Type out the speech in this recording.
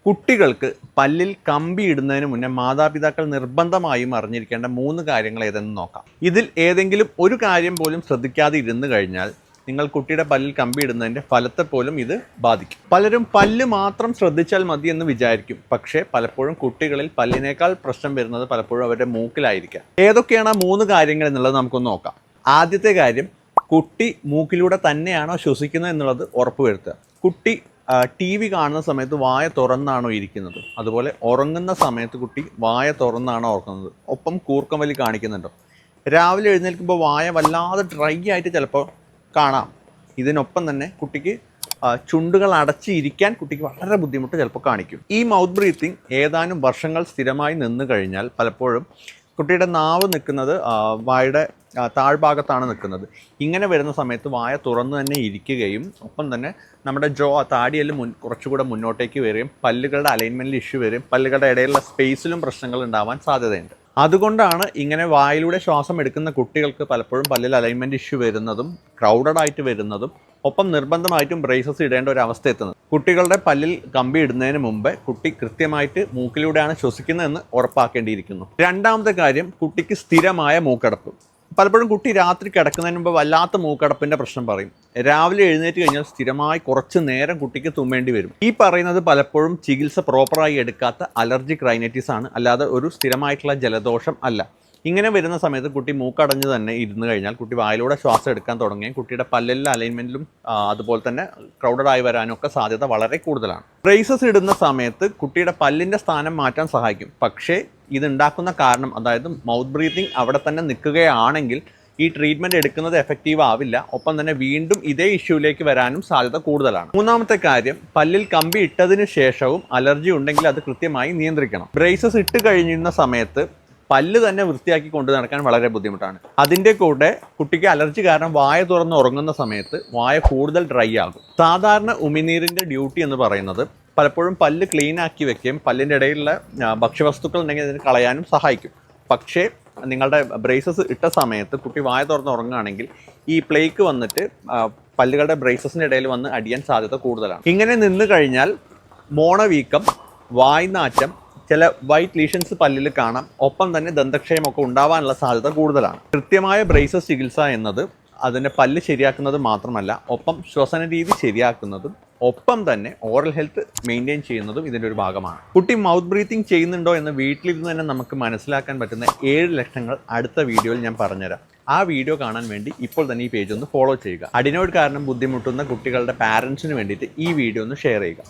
കുട്ടികൾക്ക് പല്ലിൽ കമ്പി ഇടുന്നതിന് മുന്നേ മാതാപിതാക്കൾ നിർബന്ധമായും അറിഞ്ഞിരിക്കേണ്ട 3 കാര്യങ്ങൾ ഏതെന്ന് നോക്കാം. ഇതിൽ ഏതെങ്കിലും ഒരു കാര്യം പോലും ശ്രദ്ധിക്കാതെ ഇരുന്ന് കഴിഞ്ഞാൽ നിങ്ങൾ കുട്ടിയുടെ പല്ലിൽ കമ്പി ഇടുന്നതിൻ്റെ ഫലത്തെ പോലും ഇത് ബാധിക്കും. പലരും പല്ല് മാത്രം ശ്രദ്ധിച്ചാൽ മതി എന്ന് വിചാരിക്കും. പക്ഷേ പലപ്പോഴും കുട്ടികളിൽ പല്ലിനേക്കാൾ പ്രശ്നം വരുന്നത് പലപ്പോഴും അവരുടെ മൂക്കിലായിരിക്കാം. ഏതൊക്കെയാണ് ആ 3 കാര്യങ്ങൾ എന്നുള്ളത് നമുക്കൊന്ന് നോക്കാം. ആദ്യത്തെ കാര്യം, കുട്ടി മൂക്കിലൂടെ തന്നെയാണോ ശ്വസിക്കുന്നത് എന്നുള്ളത് ഉറപ്പുവരുത്തുക. കുട്ടി TV കാണുന്ന സമയത്ത് വായ തുറന്നാണോ ഇരിക്കുന്നത്, അതുപോലെ ഉറങ്ങുന്ന സമയത്ത് കുട്ടി വായ തുറന്നാണോ ഉറങ്ങുന്നത്, ഒപ്പം കൂർക്കം വലി കാണിക്കുന്നുണ്ടോ. രാവിലെ എഴുന്നേൽക്കുമ്പോൾ വായ വല്ലാതെ ഡ്രൈ ആയിട്ട് ചിലപ്പോൾ കാണാം. ഇതിനൊപ്പം തന്നെ കുട്ടിക്ക് ചുണ്ടുകൾ അടച്ചിരിക്കാൻ കുട്ടിക്ക് വളരെ ബുദ്ധിമുട്ട് ചിലപ്പോൾ കാണിക്കും. ഈ മൗത്ത് ബ്രീത്തിങ് ഏതാനും വർഷങ്ങൾ സ്ഥിരമായി നിന്ന് കഴിഞ്ഞാൽ പലപ്പോഴും കുട്ടിയുടെ നാവ് നിൽക്കുന്നത് വായുടെ താഴ്ഭാഗത്താണ് നിൽക്കുന്നത്. ഇങ്ങനെ വരുന്ന സമയത്ത് വായ തുറന്നു തന്നെ ഇരിക്കുകയും ഒപ്പം തന്നെ നമ്മുടെ താടിയെല്ലാം കുറച്ചുകൂടെ മുന്നോട്ടേക്ക് വരികയും പല്ലുകളുടെ അലൈൻമെൻറ്റിൽ ഇഷ്യൂ വരികയും പല്ലുകളുടെ ഇടയിലുള്ള സ്പേസിലും പ്രശ്നങ്ങൾ ഉണ്ടാവാൻ സാധ്യതയുണ്ട്. അതുകൊണ്ടാണ് ഇങ്ങനെ വായിലൂടെ ശ്വാസം എടുക്കുന്ന കുട്ടികൾക്ക് പലപ്പോഴും പല്ലിൽ അലൈൻമെൻറ്റ് ഇഷ്യൂ വരുന്നതും ക്രൗഡഡ് ആയിട്ട് വരുന്നതും ഒപ്പം നിർബന്ധമായിട്ടും ബ്രേസസ് ഇടേണ്ട ഒരു അവസ്ഥ എത്തുന്നത്. കുട്ടികളുടെ പല്ലിൽ കമ്പി ഇടുന്നതിന് മുമ്പ് കുട്ടി കൃത്യമായിട്ട് മൂക്കിലൂടെയാണ് ശ്വസിക്കുന്നതെന്ന് ഉറപ്പാക്കേണ്ടിയിരിക്കുന്നു. രണ്ടാമത്തെ കാര്യം, കുട്ടിക്ക് സ്ഥിരമായ മൂക്കടപ്പ്. പലപ്പോഴും കുട്ടി രാത്രി കിടക്കുന്നതിന് മുമ്പ് വല്ലാത്ത മൂക്കടപ്പിൻ്റെ പ്രശ്നം പറയും. രാവിലെ എഴുന്നേറ്റ് കഴിഞ്ഞാൽ സ്ഥിരമായി കുറച്ച് നേരം കുട്ടിക്ക് തുമ്മേണ്ടി വരും. ഈ പറയുന്നത് പലപ്പോഴും ചികിത്സ പ്രോപ്പറായി എടുക്കാത്ത അലർജിക് റൈനൈറ്റിസ് ആണ്, അല്ലാതെ ഒരു സ്ഥിരമായിട്ടുള്ള ജലദോഷം അല്ല. ഇങ്ങനെ വരുന്ന സമയത്ത് കുട്ടി മൂക്കടഞ്ഞ് തന്നെ ഇരുന്ന് കഴിഞ്ഞാൽ കുട്ടി വായിലൂടെ ശ്വാസം എടുക്കാൻ തുടങ്ങുകയും കുട്ടിയുടെ പല്ലിലെ അലൈൻമെൻറ്റിലും അതുപോലെ തന്നെ ക്രൗഡഡ് ആയി വരാനും ഒക്കെ സാധ്യത വളരെ കൂടുതലാണ്. ബ്രേസസ് ഇടുന്ന സമയത്ത് കുട്ടിയുടെ പല്ലിൻ്റെ സ്ഥാനം മാറ്റാൻ സഹായിക്കും. പക്ഷേ ഇതുണ്ടാക്കുന്ന കാരണം, അതായത് മൗത്ത് ബ്രീത്തിങ് അവിടെ തന്നെ നിൽക്കുകയാണെങ്കിൽ ഈ ട്രീറ്റ്മെൻറ്റ് എടുക്കുന്നത് എഫക്റ്റീവ് ആവില്ല. ഒപ്പം തന്നെ വീണ്ടും ഇതേ ഇഷ്യൂയിലേക്ക് വരാനും സാധ്യത കൂടുതലാണ്. മൂന്നാമത്തെ കാര്യം, പല്ലിൽ കമ്പി ഇട്ടതിന് ശേഷവും അലർജി ഉണ്ടെങ്കിൽ അത് കൃത്യമായി നിയന്ത്രിക്കണം. ബ്രേസസ് ഇട്ട് കഴിഞ്ഞിരുന്ന സമയത്ത് പല്ല് തന്നെ വൃത്തിയാക്കി കൊണ്ടു നടക്കാൻ വളരെ ബുദ്ധിമുട്ടാണ്. അതിൻ്റെ കൂടെ കുട്ടിക്ക് അലർജി കാരണം വായ തുറന്ന് ഉറങ്ങുന്ന സമയത്ത് വായ കൂടുതൽ ഡ്രൈ ആകും. സാധാരണ ഉമിനീരിൻ്റെ ഡ്യൂട്ടി എന്ന് പറയുന്നത് പലപ്പോഴും പല്ല് ക്ലീൻ ആക്കി വെക്കുകയും പല്ലിൻ്റെ ഇടയിലുള്ള ഭക്ഷ്യവസ്തുക്കൾ ഉണ്ടെങ്കിൽ അതിന് കളയാനും സഹായിക്കും. പക്ഷേ നിങ്ങളുടെ ബ്രേസസ് ഇട്ട സമയത്ത് കുട്ടി വായ തുറന്ന് ഉറങ്ങുകയാണെങ്കിൽ ഈ പ്ലേക്ക് വന്നിട്ട് പല്ലുകളുടെ ബ്രേസസിൻ്റെ ഇടയിൽ വന്ന് അടിയാൻ സാധ്യത കൂടുതലാണ്. ഇങ്ങനെ നിന്ന് കഴിഞ്ഞാൽ മോണവീക്കം, വായ്നാറ്റം, ചില വൈറ്റ് ലീഷൻസ് പല്ലിൽ കാണാം. ഒപ്പം തന്നെ ദന്തക്ഷയമൊക്കെ ഉണ്ടാവാനുള്ള സാധ്യത കൂടുതലാണ്. കൃത്യമായ ബ്രേസസ് ചികിത്സ എന്നത് അതിൻ്റെ പല്ല് ശരിയാക്കുന്നത് മാത്രമല്ല, ഒപ്പം ശ്വസന രീതി ശരിയാക്കുന്നതും ഒപ്പം തന്നെ ഓറൽ ഹെൽത്ത് മെയിൻറ്റെയിൻ ചെയ്യുന്നതും ഇതിൻ്റെ ഒരു ഭാഗമാണ്. കുട്ടി മൗത്ത് ബ്രീത്തിങ് ചെയ്യുന്നുണ്ടോ എന്ന് വീട്ടിലിരുന്ന് തന്നെ നമുക്ക് മനസ്സിലാക്കാൻ പറ്റുന്ന 7 ലക്ഷണങ്ങൾ അടുത്ത വീഡിയോയിൽ ഞാൻ പറഞ്ഞുതരാം. ആ വീഡിയോ കാണാൻ വേണ്ടി ഇപ്പോൾ തന്നെ ഈ പേജ് ഒന്ന് ഫോളോ ചെയ്യുക. അഡിനോയിഡ് കാരണം ബുദ്ധിമുട്ടുന്ന കുട്ടികളുടെ പാരൻസിന് വേണ്ടിയിട്ട് ഈ വീഡിയോ ഒന്ന് ഷെയർ ചെയ്യുക.